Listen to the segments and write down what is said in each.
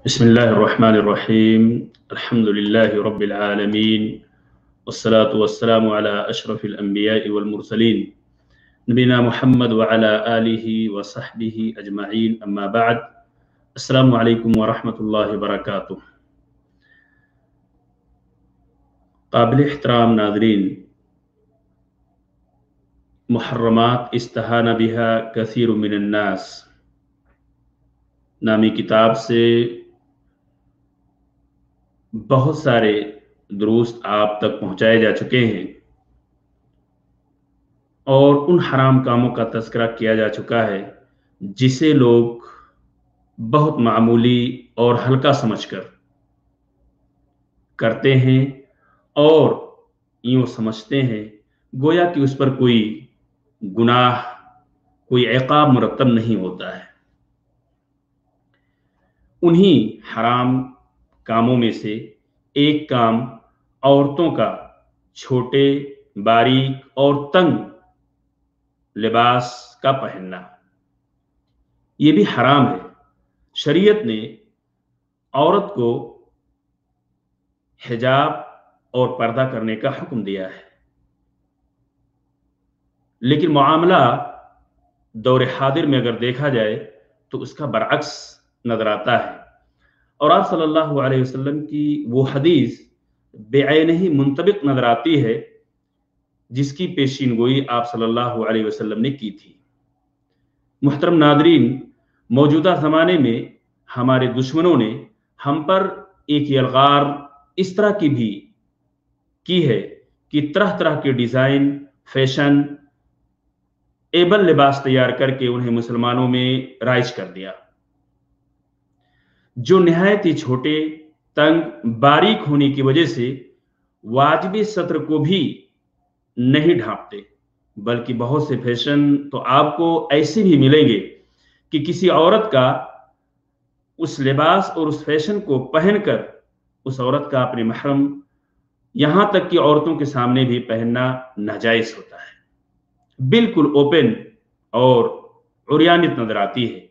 بسم الله الرحمن الرحيم الحمد لله رب العالمين والصلاة والسلام على أشرف الأنبياء والمرسلين نبينا محمد وعلى آله وصحبه أجمعين أما بعد السلام عليكم ورحمة الله وبركاته. قابل احترام ناظرین، محرمات استہان بها کثیر من الناس نامی کتاب سے بہت سارے دروس آپ تک پہنچائے جا چکے ہیں اور ان حرام کاموں کا تذکرہ کیا جا چکا ہے جسے لوگ بہت معمولی اور ہلکا سمجھ کر کرتے ہیں اور یوں سمجھتے ہیں گویا کہ اس پر کوئی گناہ، کوئی عقاب مرتب نہیں ہوتا ہے۔ انہی حرام کاموں میں سے ایک کام عورتوں کا چھوٹے، باریک اور تنگ لباس کا پہننا، یہ بھی حرام ہے۔ شریعت نے عورت کو حجاب اور پردہ کرنے کا حکم دیا ہے، لیکن معاملہ دور حاضر میں اگر دیکھا جائے تو اس کا برعکس نظر آتا ہے، اور آپ صلی اللہ علیہ وسلم کی وہ حدیث بعینہ ہی منطبق نظر آتی ہے جس کی پیشین گوئی آپ صلی اللہ علیہ وسلم نے کی تھی۔ محترم ناظرین، موجودہ زمانے میں ہمارے دشمنوں نے ہم پر ایک یلغار اس طرح کی بھی کی ہے کہ طرح طرح کے ڈیزائن، فیشن، ایبل لباس تیار کر کے انہیں مسلمانوں میں رائج کر دیا، جو نہایت ہی چھوٹے، تنگ، باریک ہونے کی وجہ سے واجب ستر کو بھی نہیں ڈھانپتے، بلکہ بہت سے فیشن تو آپ کو ایسے بھی ملیں گے کہ کسی عورت کا اس لباس اور اس فیشن کو پہن کر اس عورت کا اپنے محرم، یہاں تک کہ عورتوں کے سامنے بھی پہننا ناجائز ہوتا ہے، بالکل اوپن اور عریانیت نظر آتی ہے۔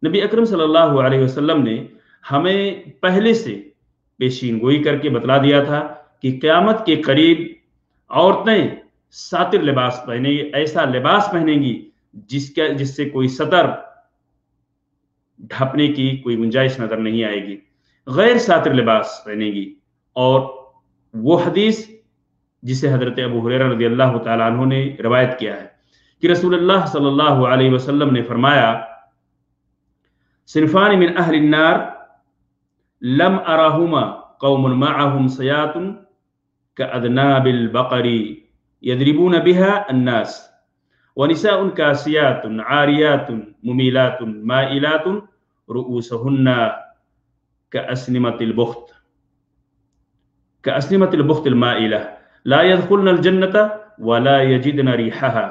نبی اکرم صلی اللہ علیہ وسلم نے ہمیں پہلے سے پیشین گوئی کر کے بتلا دیا تھا کہ قیامت کے قریب عورتیں ساتر لباس پہنیں گی، ایسا لباس پہنیں گی جس سے کوئی سطر ڈھپنے کی کوئی گنجائش نظر نہیں آئے گی، غیر ساتر لباس پہنیں گی۔ اور وہ حدیث جسے حضرت ابو ہریرہ رضی اللہ تعالیٰ عنہ نے روایت کیا ہے کہ رسول اللہ صلی اللہ علیہ وسلم نے فرمایا، صنفان من اہل النار لم اراہما قوم معهم سیات کاذناب البقر یضربون بها الناس ونساء کاسیات عاریات ممیلات مائلات رؤوسهن كأسنمة البخت المائلة لا يدخلن الجنة ولا يجدن ريحها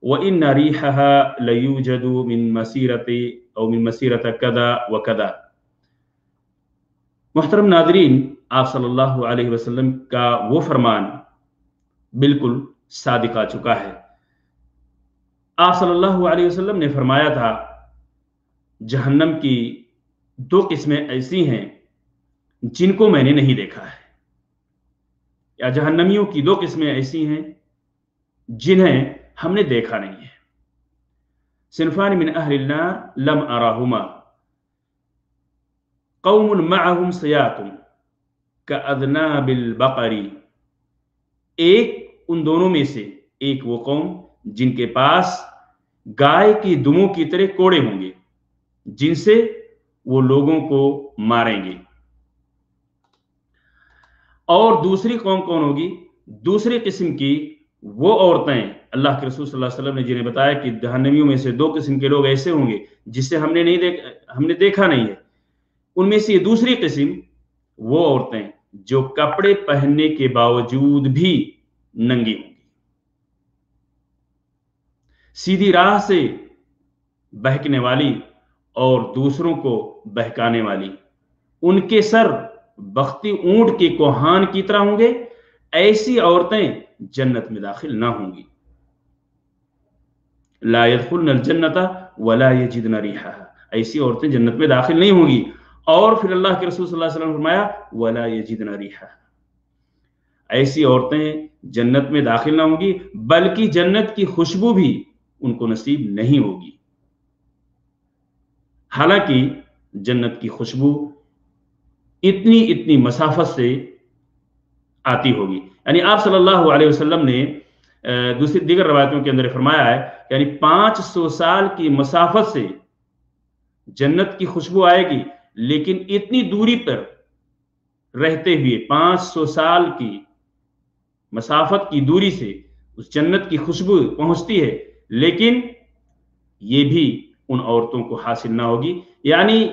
وإن ريحها ليوجد من مسيرة كذا وكذا۔ محترم ناظرین، آپ صلی اللہ علیہ وسلم کا وہ فرمان بالکل صادق آ چکا ہے۔ آپ صلی اللہ علیہ وسلم نے فرمایا تھا، جہنم کی دو قسمیں ایسی ہیں جن کو میں نے نہیں دیکھا ہے، یا جہنمیوں کی دو قسمیں ایسی ہیں جنہیں ہم نے دیکھا نہیں ہے۔ صنفان من اہل النار لم اراہما قوم معهم سیات کاذناب البقر، ایک ان دونوں میں سے ایک وہ قوم جن کے پاس گائے کی دموں کی طرح کوڑے ہوں گے جن سے وہ لوگوں کو ماریں گے۔ اور دوسری قوم کون ہوگی؟ دوسری قسم کی وہ عورتیں اللہ کے رسول صلی اللہ علیہ وسلم نے جنہیں بتایا کہ جہنمیوں میں سے دو قسم کے لوگ ایسے ہوں گے جسے ہم نے دیکھا نہیں ہے، ان میں سے یہ دوسری قسم وہ عورتیں جو کپڑے پہننے کے باوجود بھی ننگی ہوں گی، سیدھی راہ سے بہکنے والی اور دوسروں کو بہکانے والی، ان کے سر بختی اونٹ کے کوہان کی طرح ہوں گے، ایسی عورتیں جنت میں داخل نہ ہوں گی۔ لا يدخلن الجنة ولا يجدن ريحها، ایسی عورتیں جنت میں داخل نہیں ہوں گی اور پھر اللہ کے رسول صلی اللہ علیہ وسلم نے فرمایا ولا یجدن ریحا، ایسی عورتیں جنت میں داخل نہ ہوں گی بلکہ جنت کی خوشبو بھی ان کو نصیب نہیں ہوگی، حالانکہ جنت کی خوشبو اتنی مسافت سے آتی ہوگی۔ یعنی آپ صلی اللہ علیہ وسلم نے دوسری دیگر روایتوں کے اندر فرمایا ہے یعنی 500 سال کی مسافت سے جنت کی خوشبو آئے گی، لیکن اتنی دوری پر رہتے ہوئے 500 سال کی مسافت کی دوری سے اس جنت کی خوشبو پہنچتی ہے، لیکن یہ بھی ان عورتوں کو حاصل نہ ہوگی۔ یعنی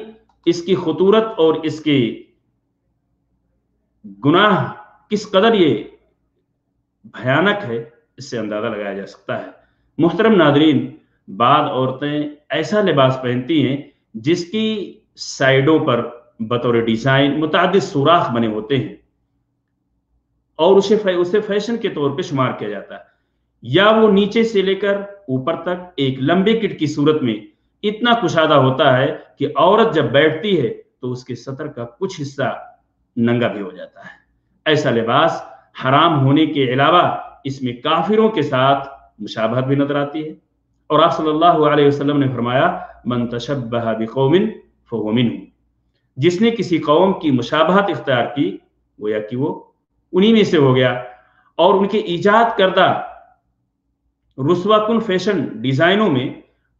اس کی خطورت اور اس کے گناہ کس قدر یہ بھیانک ہے اس سے اندازہ لگایا جا سکتا ہے۔ محترم ناظرین، بعض عورتیں ایسا لباس پہنتی ہیں جس کی سائیڈوں پر بطور ڈیزائن متعدد سوراخ بنے ہوتے ہیں اور اسے فیشن کے طور پہ شمار کیا جاتا ہے، یا وہ نیچے سے لے کر اوپر تک ایک لمبے کٹ کی صورت میں اتنا کشادہ ہوتا ہے کہ عورت جب بیٹھتی ہے تو اس کے سطر کا کچھ حصہ ننگا بھی ہو جاتا ہے۔ ایسا لباس حرام ہونے کے علاوہ اس میں کافروں کے ساتھ مشابہت بھی نظر آتی ہے، اور آپ صلی اللہ علیہ وسلم نے فرمایا من تشبہ بقوم فہو منہم، جس نے کسی قوم کی مشابہت اختیار کی گویا کہ وہ انہی میں سے ہو گیا، اور ان کے ایجاد کردہ رسوا کن فیشن ڈیزائنوں میں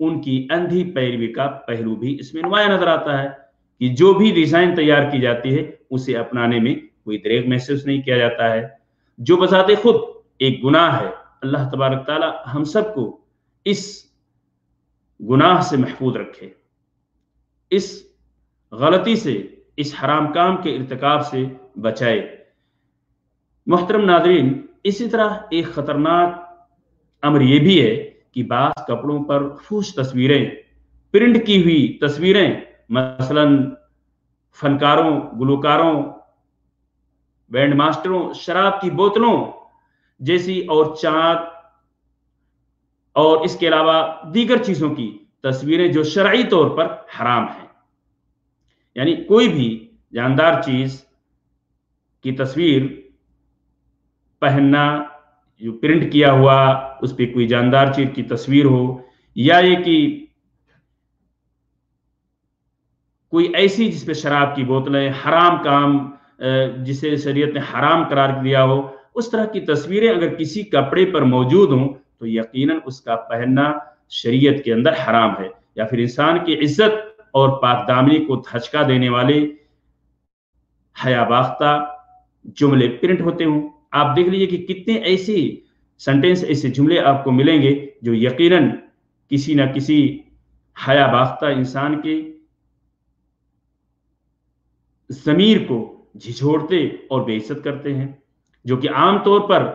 ان کی اندھی پیروی کا پہلو بھی اس میں نمایاں نظر آتا ہے کہ جو بھی ڈیزائن تیار کی جاتی ہے اسے اپنانے میں کوئی دریغ محسوس نہیں کیا جاتا ہے، جو بذات خود ایک گناہ ہے۔ اللہ تبارک تعالی ہم سب کو اس گناہ سے محفوظ رکھے، اس غلطی سے، اس حرام کام کے ارتکاب سے بچائے۔ محترم ناظرین، اسی طرح ایک خطرناک امر یہ بھی ہے کہ بعض کپڑوں پر فحش تصویریں، پرنٹ کی ہوئی تصویریں، مثلا فنکاروں، گلوکاروں، بینڈ ماسٹروں، شراب کی بوتلوں جیسی اور چاند اور اس کے علاوہ دیگر چیزوں کی تصویریں جو شرعی طور پر حرام ہیں۔ یعنی کوئی بھی جاندار چیز کی تصویر پہننا، جو پرنٹ کیا ہوا اس پہ کوئی جاندار چیز کی تصویر ہو، یا یہ کہ کوئی ایسی جس پہ شراب کی بوتلیں، حرام کام جسے شریعت نے حرام قرار دیا ہو، اس طرح کی تصویریں اگر کسی کپڑے پر موجود ہوں تو یقیناً اس کا پہننا شریعت کے اندر حرام ہے، یا پھر انسان کی عزت اور پاک دامنی کو دھچکا دینے والے حیا باختہ جملے پرنٹ ہوتے ہوں۔ آپ دیکھ لیجئے کہ کتنے ایسی سنٹینس، ایسے جملے آپ کو ملیں گے جو یقیناً کسی نہ کسی حیا باختہ انسان کے ضمیر کو جھنجھوڑتے اور بے عزت کرتے ہیں، جو کہ عام طور پر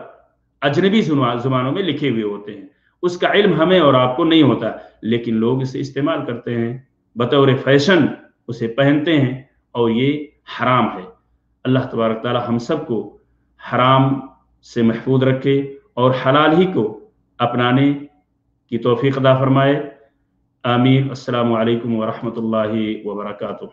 اجنبی زبانوں میں لکھے ہوئے ہوتے ہیں۔ اس کا علم ہمیں اور آپ کو نہیں ہوتا، لیکن لوگ اسے استعمال کرتے ہیں بطور فیشن، اسے پہنتے ہیں، اور یہ حرام ہے۔ اللہ تبارک تعالی ہم سب کو حرام سے محفوظ رکھے اور حلال ہی کو اپنانے کی توفیق عطا فرمائے۔ آمین۔ السلام علیکم ورحمۃ اللہ وبرکاتہ۔